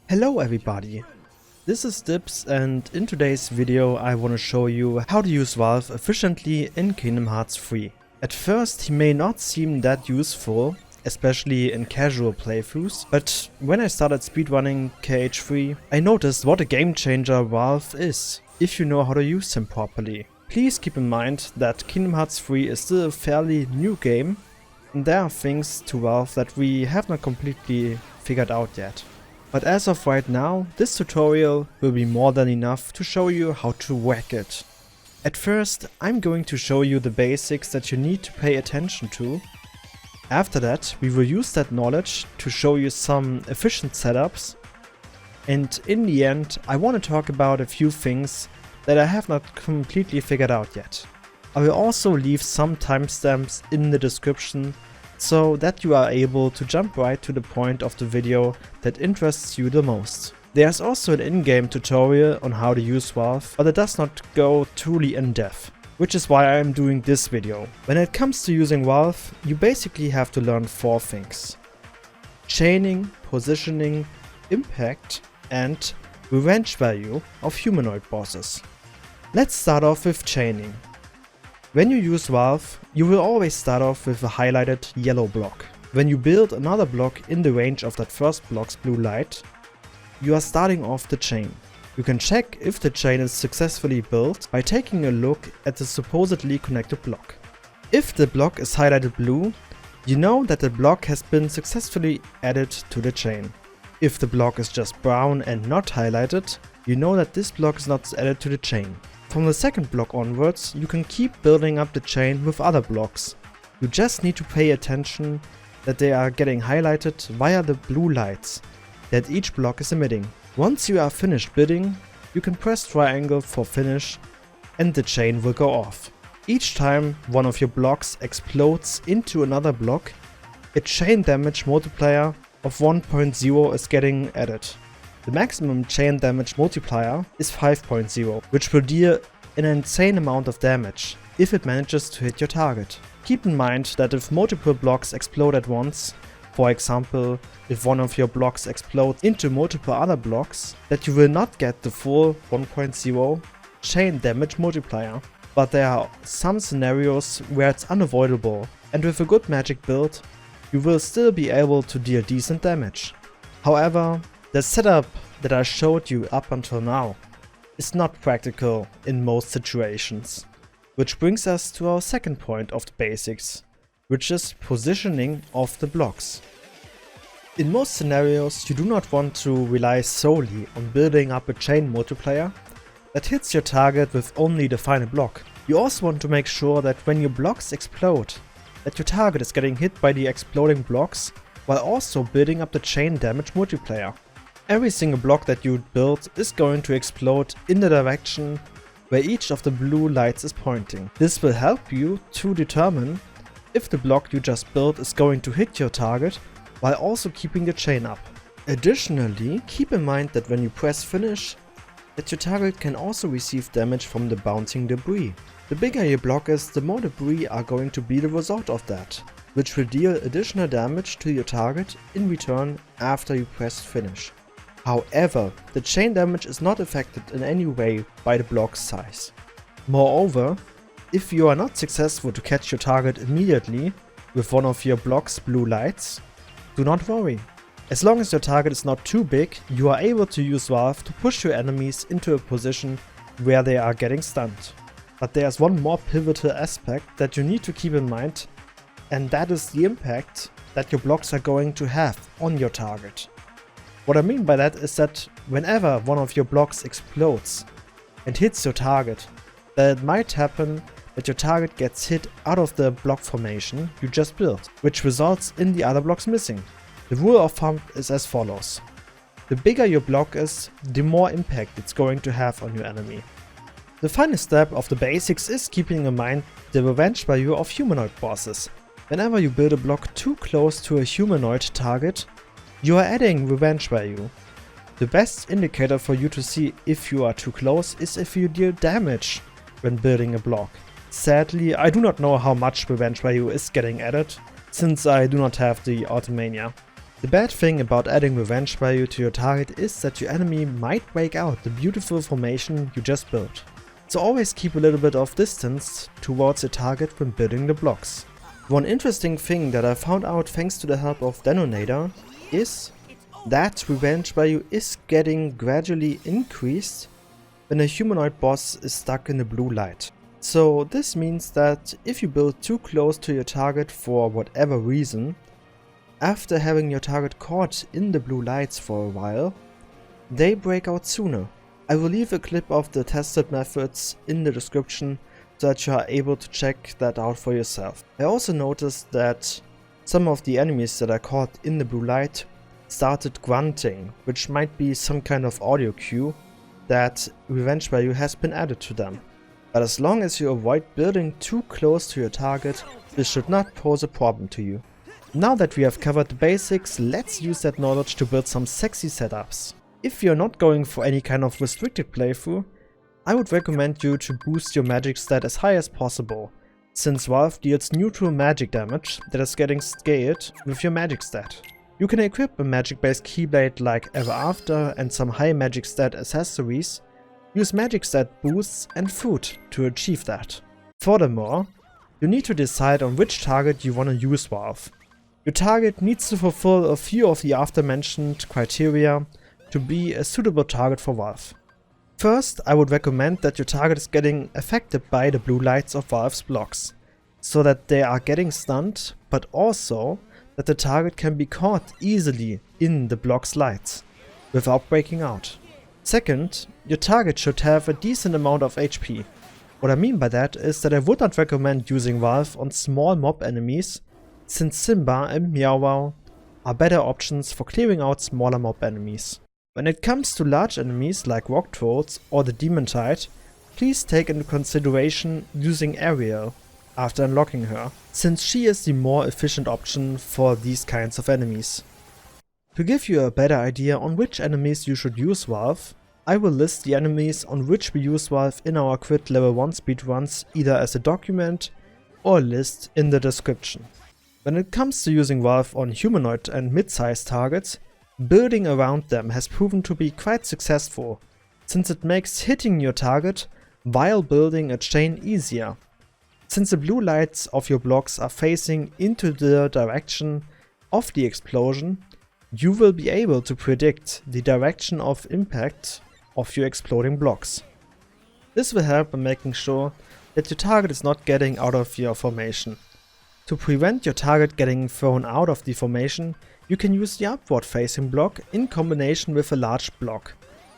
Hello everybody, this is Dips, and in today's video I want to show you how to use Valve efficiently in Kingdom Hearts 3. At first he may not seem that useful, especially in casual playthroughs, but when I started speedrunning KH3 I noticed what a game changer Valve is, if you know how to use him properly. Please keep in mind that Kingdom Hearts 3 is still a fairly new game, and there are things to Valve that we have not completely figured out yet. But as of right now, this tutorial will be more than enough to show you how to whack it. At first, I'm going to show you the basics that you need to pay attention to. After that, we will use that knowledge to show you some efficient setups. And in the end, I want to talk about a few things that I have not completely figured out yet. I will also leave some timestamps in the description so that you are able to jump right to the point of the video that interests you the most. There's also an in-game tutorial on how to use Valve, but it does not go truly in depth, which is why I am doing this video. When it comes to using Valve, you basically have to learn 4 things: chaining, positioning, impact, and revenge value of humanoid bosses. Let's start off with chaining. When you use Valve, you will always start off with a highlighted yellow block. When you build another block in the range of that first block's blue light, you are starting off the chain. You can check if the chain is successfully built by taking a look at the supposedly connected block. If the block is highlighted blue, you know that the block has been successfully added to the chain. If the block is just brown and not highlighted, you know that this block is not added to the chain. From the second block onwards, you can keep building up the chain with other blocks. You just need to pay attention that they are getting highlighted via the blue lights that each block is emitting. Once you are finished building, you can press triangle for finish and the chain will go off. Each time one of your blocks explodes into another block, a chain damage multiplier of 1.0 is getting added. The maximum chain damage multiplier is 5.0, which will deal an insane amount of damage if it manages to hit your target. Keep in mind that if multiple blocks explode at once, for example if one of your blocks explodes into multiple other blocks, that you will not get the full 1.0 chain damage multiplier. But there are some scenarios where it's unavoidable, and with a good magic build, you will still be able to deal decent damage. However, the setup that I showed you up until now is not practical in most situations, which brings us to our second point of the basics, which is positioning of the blocks. In most scenarios, you do not want to rely solely on building up a chain multiplier that hits your target with only the final block. You also want to make sure that when your blocks explode, that your target is getting hit by the exploding blocks while also building up the chain damage multiplier. Every single block that you build is going to explode in the direction where each of the blue lights is pointing. This will help you to determine if the block you just built is going to hit your target while also keeping the chain up. Additionally, keep in mind that when you press finish, that your target can also receive damage from the bouncing debris. The bigger your block is, the more debris are going to be the result of that, which will deal additional damage to your target in return after you press finish. However, the chain damage is not affected in any way by the block's size. Moreover, if you are not successful to catch your target immediately with one of your block's blue lights, do not worry. As long as your target is not too big, you are able to use Valve to push your enemies into a position where they are getting stunned. But there's one more pivotal aspect that you need to keep in mind, and that is the impact that your blocks are going to have on your target. What I mean by that is that whenever one of your blocks explodes and hits your target, then it might happen that your target gets hit out of the block formation you just built, which results in the other blocks missing. The rule of thumb is as follows: the bigger your block is, the more impact it's going to have on your enemy. The final step of the basics is keeping in mind the revenge value of humanoid bosses. Whenever you build a block too close to a humanoid target, you are adding revenge value. The best indicator for you to see if you are too close is if you deal damage when building a block. Sadly, I do not know how much revenge value is getting added, since I do not have the Automania. The bad thing about adding revenge value to your target is that your enemy might break out the beautiful formation you just built. So always keep a little bit of distance towards your target when building the blocks. One interesting thing that I found out thanks to the help of Denonator is that revenge value is getting gradually increased when a humanoid boss is stuck in the blue light. So this means that if you build too close to your target for whatever reason, after having your target caught in the blue lights for a while, they break out sooner. I will leave a clip of the tested methods in the description so that you are able to check that out for yourself. I also noticed that some of the enemies that are caught in the blue light started grunting, which might be some kind of audio cue that revenge value has been added to them. But as long as you avoid building too close to your target, this should not pose a problem to you. Now that we have covered the basics, let's use that knowledge to build some sexy setups. If you're not going for any kind of restricted playthrough, I would recommend you to boost your magic stat as high as possible, since Valve deals neutral magic damage that is getting scaled with your magic stat. You can equip a magic based keyblade like Ever After and some high magic stat accessories, use magic stat boosts and food to achieve that. Furthermore, you need to decide on which target you want to use Valve. Your target needs to fulfill a few of the aforementioned criteria to be a suitable target for Valve. First, I would recommend that your target is getting affected by the blue lights of Valve's blocks, so that they are getting stunned, but also that the target can be caught easily in the block's lights, without breaking out. Second, your target should have a decent amount of HP. What I mean by that is that I would not recommend using Valve on small mob enemies, since Simba and Meow Wow are better options for clearing out smaller mob enemies. When it comes to large enemies like rock trolls or the demon tide, please take into consideration using Ariel after unlocking her, since she is the more efficient option for these kinds of enemies. To give you a better idea on which enemies you should use Valve, I will list the enemies on which we use Valve in our Crit Level 1 speedruns either as a document or a list in the description. When it comes to using Valve on humanoid and mid-sized targets, building around them has proven to be quite successful, since it makes hitting your target while building a chain easier. Since the blue lights of your blocks are facing into the direction of the explosion, you will be able to predict the direction of impact of your exploding blocks. This will help in making sure that your target is not getting out of your formation. To prevent your target getting thrown out of the formation, you can use the upward facing block in combination with a large block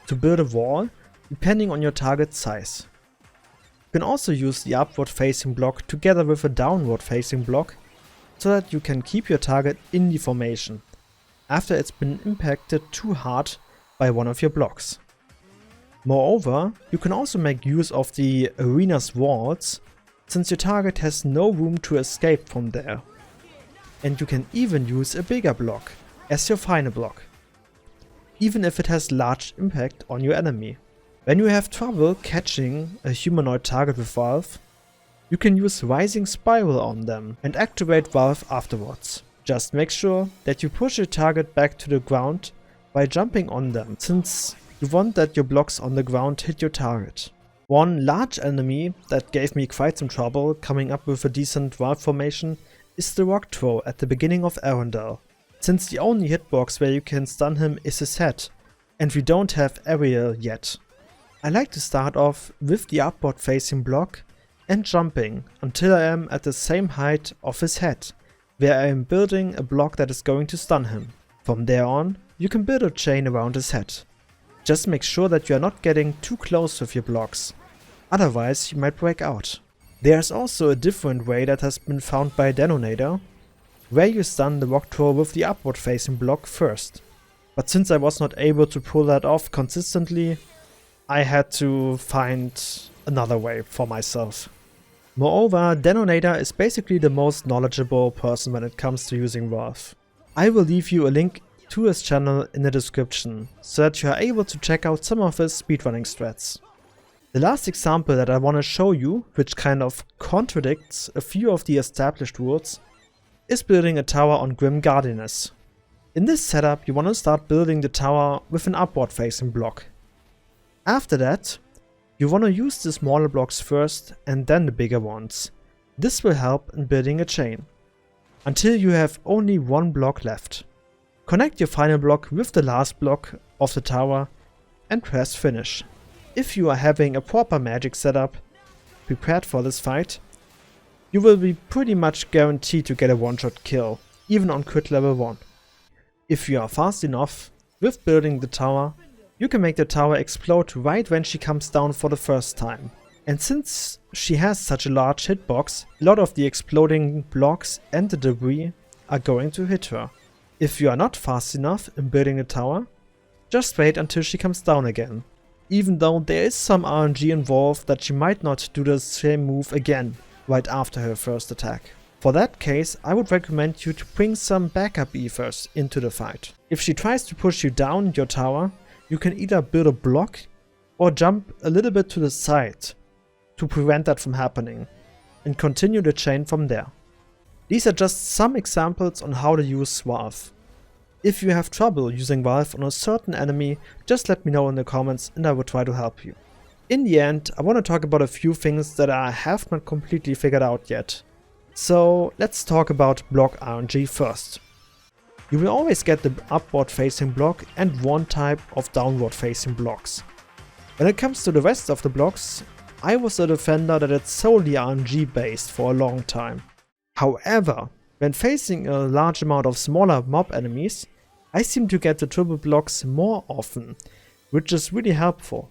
to build a wall depending on your target's size. You can also use the upward facing block together with a downward facing block so that you can keep your target in the formation after it's been impacted too hard by one of your blocks. Moreover, you can also make use of the arena's walls, since your target has no room to escape from there. And you can even use a bigger block as your final block, even if it has large impact on your enemy. When you have trouble catching a humanoid target with Valve, you can use Rising Spiral on them and activate Valve afterwards. Just make sure that you push your target back to the ground by jumping on them, since you want that your blocks on the ground hit your target. One large enemy that gave me quite some trouble coming up with a decent Valve formation is the rock throw at the beginning of Arendelle, since the only hitbox where you can stun him is his head, and we don't have Ariel yet. I like to start off with the upward facing block and jumping until I am at the same height of his head, where I am building a block that is going to stun him. From there on, you can build a chain around his head. Just make sure that you are not getting too close with your blocks, otherwise you might break out. There's also a different way that has been found by Denonator, where you stun the rock throw with the upward facing block first. But since I was not able to pull that off consistently, I had to find another way for myself. Moreover, Denonator is basically the most knowledgeable person when it comes to using Valve. I will leave you a link to his channel in the description, so that you are able to check out some of his speedrunning strats. The last example that I want to show you, which kind of contradicts a few of the established rules, is building a tower on Grim Guardianess. In this setup you want to start building the tower with an upward facing block. After that, you want to use the smaller blocks first and then the bigger ones. This will help in building a chain, until you have only one block left. Connect your final block with the last block of the tower and press finish. If you are having a proper magic setup prepared for this fight, you will be pretty much guaranteed to get a one-shot kill, even on crit level 1. If you are fast enough with building the tower, you can make the tower explode right when she comes down for the first time. And since she has such a large hitbox, a lot of the exploding blocks and the debris are going to hit her. If you are not fast enough in building the tower, just wait until she comes down again. Even though there is some RNG involved that she might not do the same move again right after her first attack. For that case, I would recommend you to bring some backup ethers into the fight. If she tries to push you down your tower, you can either build a block or jump a little bit to the side to prevent that from happening and continue the chain from there. These are just some examples on how to use Valve. If you have trouble using Valve on a certain enemy, just let me know in the comments and I will try to help you. In the end, I want to talk about a few things that I have not completely figured out yet. So let's talk about block RNG first. You will always get the upward facing block and one type of downward facing blocks. When it comes to the rest of the blocks, I was a defender that it's solely RNG based for a long time. However, when facing a large amount of smaller mob enemies, I seem to get the triple blocks more often, which is really helpful.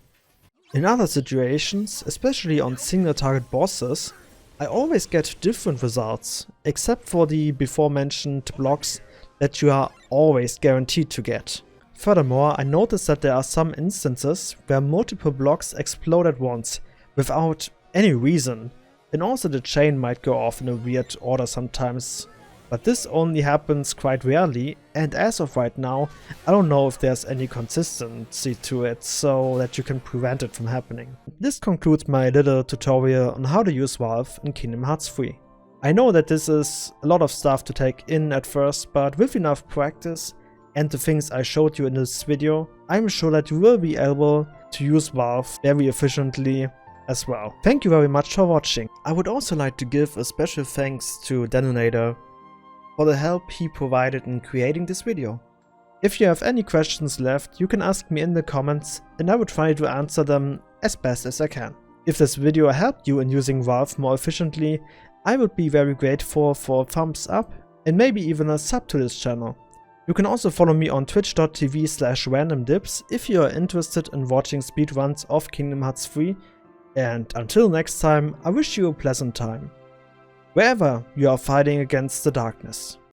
In other situations, especially on single target bosses, I always get different results, except for the before mentioned blocks that you are always guaranteed to get. Furthermore, I noticed that there are some instances where multiple blocks explode at once, without any reason, and also the chain might go off in a weird order sometimes. But this only happens quite rarely, and as of right now, I don't know if there's any consistency to it so that you can prevent it from happening. This concludes my little tutorial on how to use Valve in Kingdom Hearts 3. I know that this is a lot of stuff to take in at first, but with enough practice and the things I showed you in this video, I'm sure that you will be able to use Valve very efficiently as well. Thank you very much for watching. I would also like to give a special thanks to Denonator for the help he provided in creating this video. If you have any questions left, you can ask me in the comments and I will try to answer them as best as I can. If this video helped you in using Valve more efficiently, I would be very grateful for a thumbs up and maybe even a sub to this channel. You can also follow me on twitch.tv/randomdips if you are interested in watching speedruns of Kingdom Hearts 3, and until next time, I wish you a pleasant time, wherever you are fighting against the darkness.